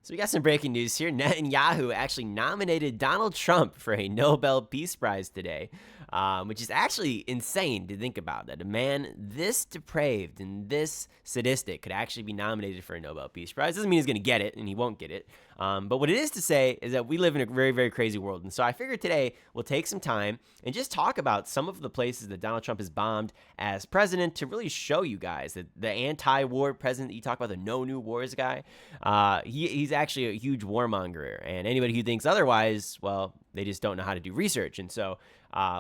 So we got some breaking news here. Netanyahu actually nominated Donald Trump for a Nobel Peace Prize today, which is actually insane to think about, that a man this depraved and this sadistic could actually be nominated for a Nobel Peace Prize. Doesn't mean he's going to get it, and he won't get it. But what it is to say is that we live in a very, very crazy world. And so I figured today we'll take some time and just talk about some of the places that Donald Trump has bombed as president to really show you guys that the anti-war president that you talk about, the no new wars guy, he's actually a huge warmonger. And anybody who thinks otherwise, well, they just don't know how to do research. And so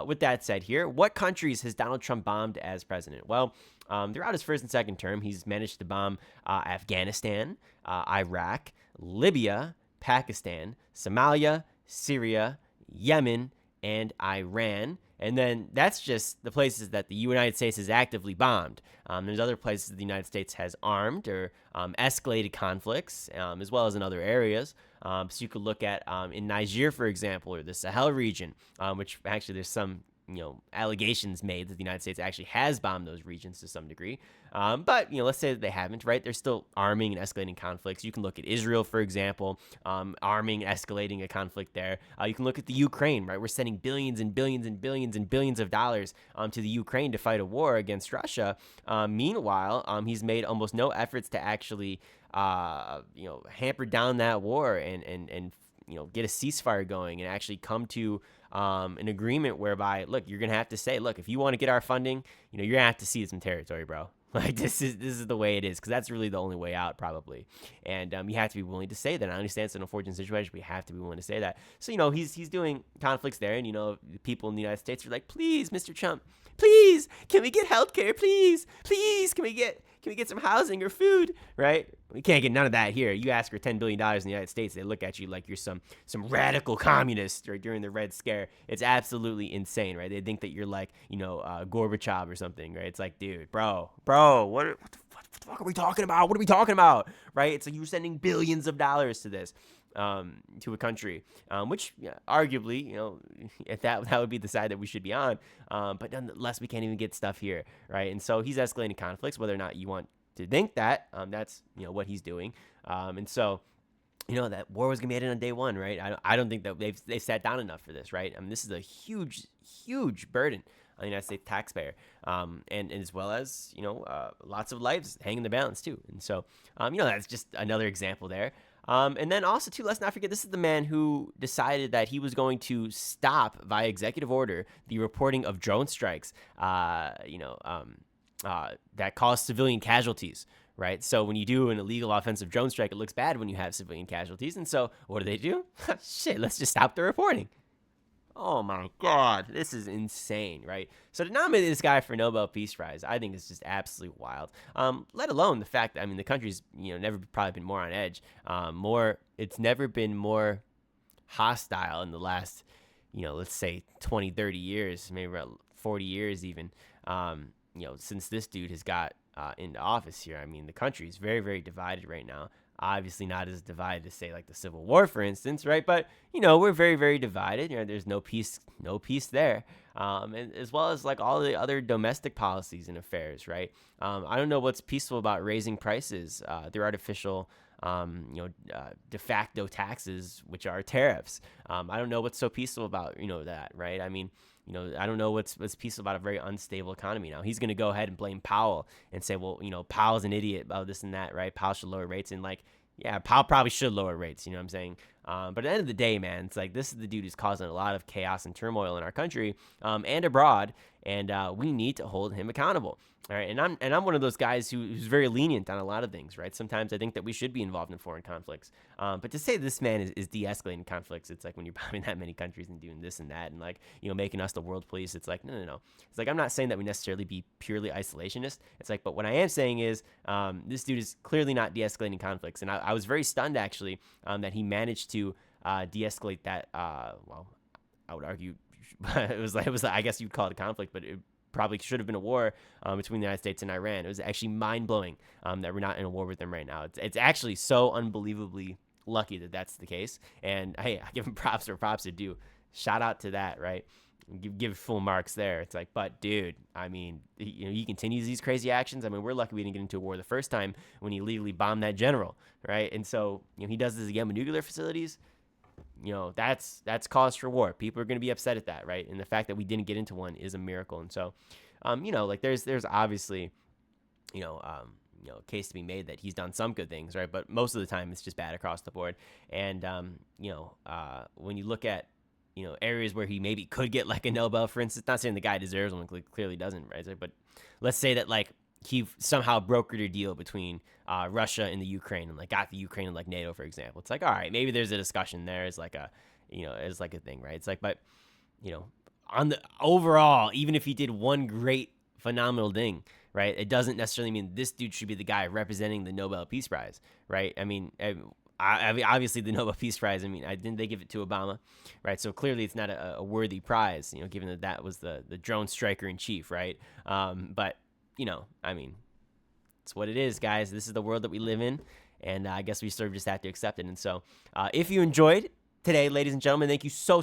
with that said here, what countries has Donald Trump bombed as president? Well, throughout his first and second term, he's managed to bomb Afghanistan, Iraq, Libya, Pakistan, Somalia, Syria, Yemen, and Iran. And then that's just the places that the United States has actively bombed. There's other places the United States has armed or escalated conflicts, as well as in other areas. So you could look at in Niger, for example, or the Sahel region, which actually there's some allegations made that the United States actually has bombed those regions to some degree. But, let's say that they haven't, right? They're still arming and escalating conflicts. You can look at Israel, for example, arming, escalating a conflict there. You can look at the Ukraine, right? We're sending billions and billions and billions and billions of dollars to the Ukraine to fight a war against Russia. Meanwhile, he's made almost no efforts to actually, hamper down that war and get a ceasefire going and actually come to an agreement whereby, look, you're going to have to say, look, if you want to get our funding, you're going to have to cede some territory, bro. Like, this is the way it is, because that's really the only way out, probably. And you have to be willing to say that. I understand it's an unfortunate situation, but you have to be willing to say that. So, he's doing conflicts there, and, the people in the United States are like, please, Mr. Trump, please, can we get health care? Please, can we get some housing or food, right? We can't get none of that here. You ask for $10 billion in the United States, they look at you like you're some radical communist, right, during the Red Scare. It's absolutely insane, right? They think that you're like, Gorbachev or something, right? It's like, dude, bro, what the fuck are we talking about? What are we talking about, right? It's like you're sending billions of dollars to this. To a country, which arguably, if that would be the side that we should be on. But nonetheless, we can't even get stuff here, right? And so he's escalating conflicts, whether or not you want to think that. That's what he's doing. And so, that war was gonna be ended on day one, right? I don't think that they've sat down enough for this, right? I mean, this is a huge burden on the United States taxpayer, and as well as lots of lives hanging in the balance too. And so, that's just another example there. And then also, too, let's not forget, this is the man who decided that he was going to stop, via executive order, the reporting of drone strikes, that cause civilian casualties, right? So when you do an illegal offensive drone strike, it looks bad when you have civilian casualties. And so what do? Shit, let's just stop the reporting. Oh my God, this is insane, right? So to nominate this guy for Nobel Peace Prize, I think is just absolutely wild. Let alone the fact that, the country's, never probably been more on edge. It's never been more hostile in the last, let's say 20, 30 years, maybe about 40 years even, since this dude has got into office here. The country is very, very divided right now. Obviously not as divided as, say, like the Civil War, for instance, right? But, we're very, very divided. There's no peace there. And as well as like all the other domestic policies and affairs, right? I don't know what's peaceful about raising prices through artificial, de facto taxes, which are tariffs. I don't know what's so peaceful about, that, right? I don't know what's peaceful about a very unstable economy now. He's going to go ahead and blame Powell and say, well, Powell's an idiot about this and that, right? Powell should lower rates. And yeah, Powell probably should lower rates, you know what I'm saying? But at the end of the day, man, it's like this is the dude who's causing a lot of chaos and turmoil in our country and abroad, and we need to hold him accountable. All right, and I'm one of those guys who's very lenient on a lot of things, right? Sometimes I think that we should be involved in foreign conflicts, but to say this man is de-escalating conflicts, it's like when you're bombing that many countries and doing this and that, and making us the world police. It's like no. It's like I'm not saying that we necessarily be purely isolationist. It's like, but what I am saying is this dude is clearly not de-escalating conflicts, and I was very stunned actually that he managed to de-escalate that. Well, I would argue it was I guess you'd call it a conflict, but it probably should have been a war between the United States and Iran. It was actually mind-blowing that we're not in a war with them right now. It's actually so unbelievably lucky that that's the case. And hey, I give him props where props are due. Shout out to that, right? give full marks there. It's like, but dude, I mean, he continues these crazy actions. I mean, we're lucky we didn't get into a war the first time when he illegally bombed that general, right? And so, he does this again with nuclear facilities. That's cause for war. People are going to be upset at that, right? And the fact that we didn't get into one is a miracle. And so, like there's obviously, a case to be made that he's done some good things, right? But most of the time it's just bad across the board. And when you look at areas where he maybe could get like a Nobel, for instance, not saying the guy deserves one, clearly doesn't, right? But let's say that like he somehow brokered a deal between Russia and the Ukraine and like got the Ukraine and like NATO, for example. It's like, all right, maybe there's a discussion there as like a, as like a thing, right? It's like, but on the overall, even if he did one great, phenomenal thing, right? It doesn't necessarily mean this dude should be the guy representing the Nobel Peace Prize, right? I mean, obviously the Nobel Peace Prize, didn't they give it to Obama, right? So clearly it's not a worthy prize, given that was the drone striker in chief, right? But it's what it is, guys. This is the world that we live in, and I guess we sort of just have to accept it. And so if you enjoyed today, ladies and gentlemen, thank you so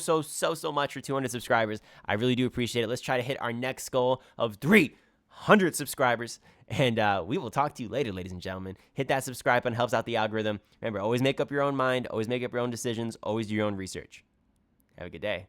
much for 200 subscribers. I really do appreciate it. Let's try to hit our next goal of 300 subscribers. And we will talk to you later, ladies and gentlemen. Hit that subscribe button. Helps out the algorithm. Remember, always make up your own mind. Always make up your own decisions. Always do your own research. Have a good day.